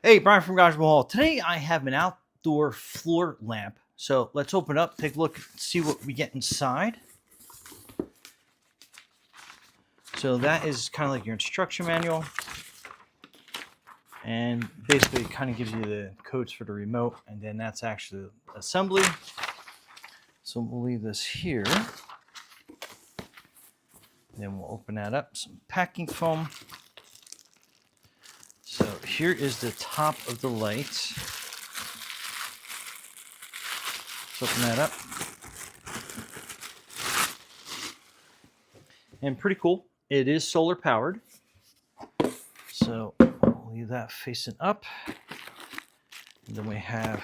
Hey, Brian from Garage Hall. Today I have an outdoor floor lamp. So let's open it up, take a look, see what we get inside. So that is kind of like your instruction manual. And basically it kind of gives you the codes for the remote. And then that's actually the assembly. So we'll leave this here. Then we'll open that up. Some packing foam. So here is the top of the light. Let's open that up. And pretty cool. It is solar powered. So I'll leave that facing up. And then we have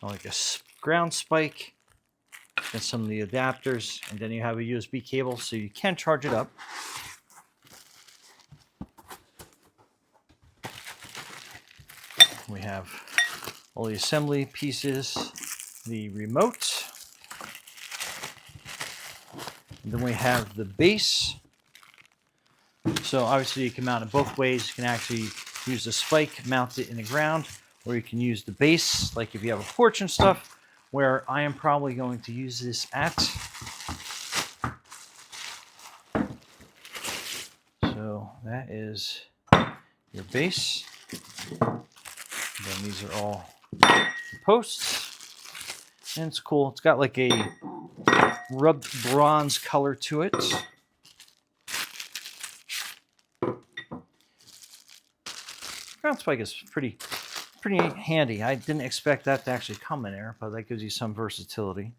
like a ground spike and some of the adapters. And then you have a USB cable so you can charge it up. We have all the assembly pieces, the remote, and then we have the base. So obviously you can mount it both ways. You can actually use the spike, mount it in the ground, or you can use the base, like if you have a porch and stuff, where I am probably going to use this at. So that is your base. Then these are all posts, and it's cool. It's got like a rubbed bronze color to it. Ground spike is pretty handy. I didn't expect that to actually come in there, but that gives you some versatility.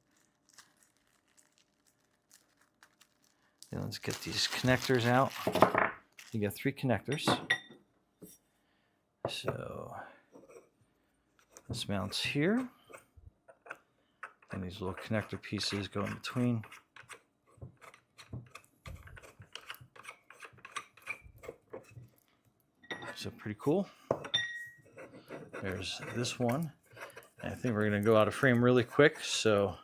And let's get these connectors out. You got 3 connectors. So this mounts here, and these little connector pieces go in between. So pretty cool. There's this one. And I think we're going to go out of frame really quick, so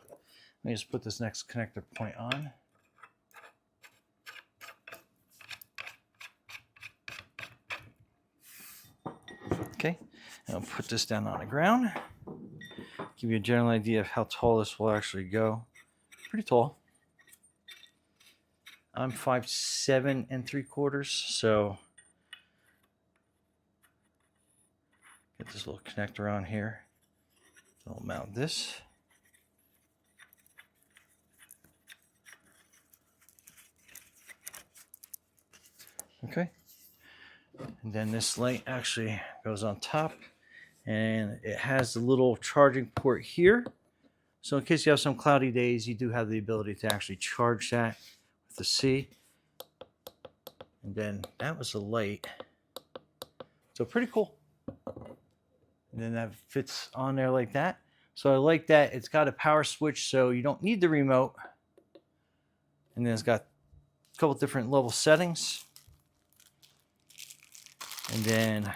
let me just put this next connector point on. Okay, and I'll put this down on the ground. Give you a general idea of how tall this will actually go. Pretty tall. I'm 5'7" 3/4", so get this little connector on here. I'll mount this. Okay. And then this light actually goes on top, and it has the little charging port here. So in case you have some cloudy days, you do have the ability to actually charge that with the C. And then that was the light. So pretty cool. And then that fits on there like that. So I like that. It's got a power switch, so you don't need the remote. And then it's got a couple different level settings. And then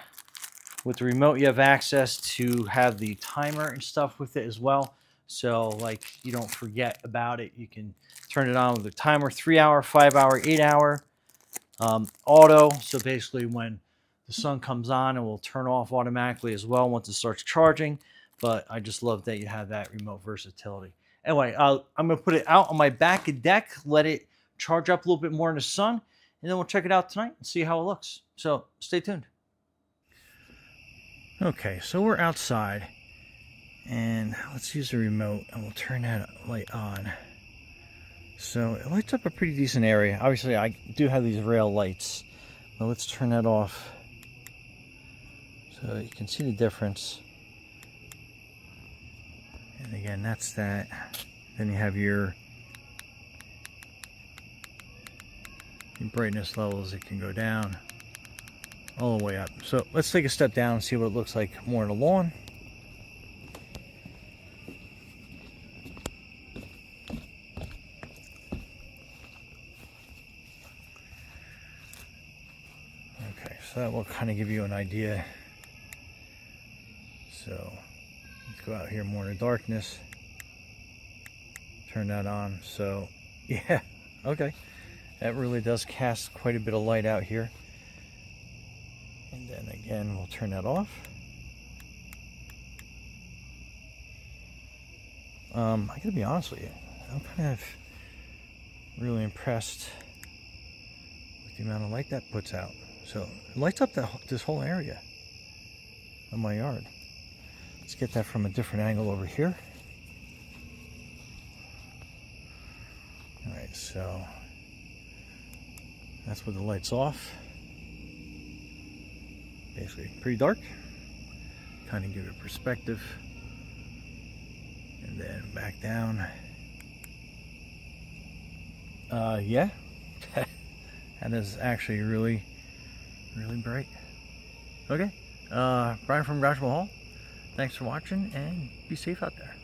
with the remote, you have access to have the timer and stuff with it as well. So like you don't forget about it. You can turn it on with the timer, 3-hour, 5-hour, 8-hour, auto. So basically when the sun comes on, it will turn off automatically as well once it starts charging. But I just love that you have that remote versatility. Anyway, I'm going to put it out on my back deck, let it charge up a little bit more in the sun, and then we'll check it out tonight and see how it looks. So stay tuned. Okay, so we're outside, and let's use the remote, and we'll turn that light on. So it lights up a pretty decent area. Obviously, I do have these rail lights, but let's turn that off so you can see the difference. And again, that's that. Then you have your brightness levels. It can go down all the way up. So let's take a step down and see what it looks like more on the lawn. Okay, so that will kind of give you an idea. So let's go out here more in the darkness. Turn that on. So yeah, okay. That really does cast quite a bit of light out here. And again, we'll turn that off. I gotta be honest with you, I'm kind of really impressed with the amount of light that puts out. So it lights up this whole area of my yard. Let's get that from a different angle over here. All right, so that's with the lights off. Basically pretty dark. Kind of give it perspective. And then back down. Yeah, that is actually really bright. Okay, Brian from Garage Hall. Thanks for watching, and be safe out there.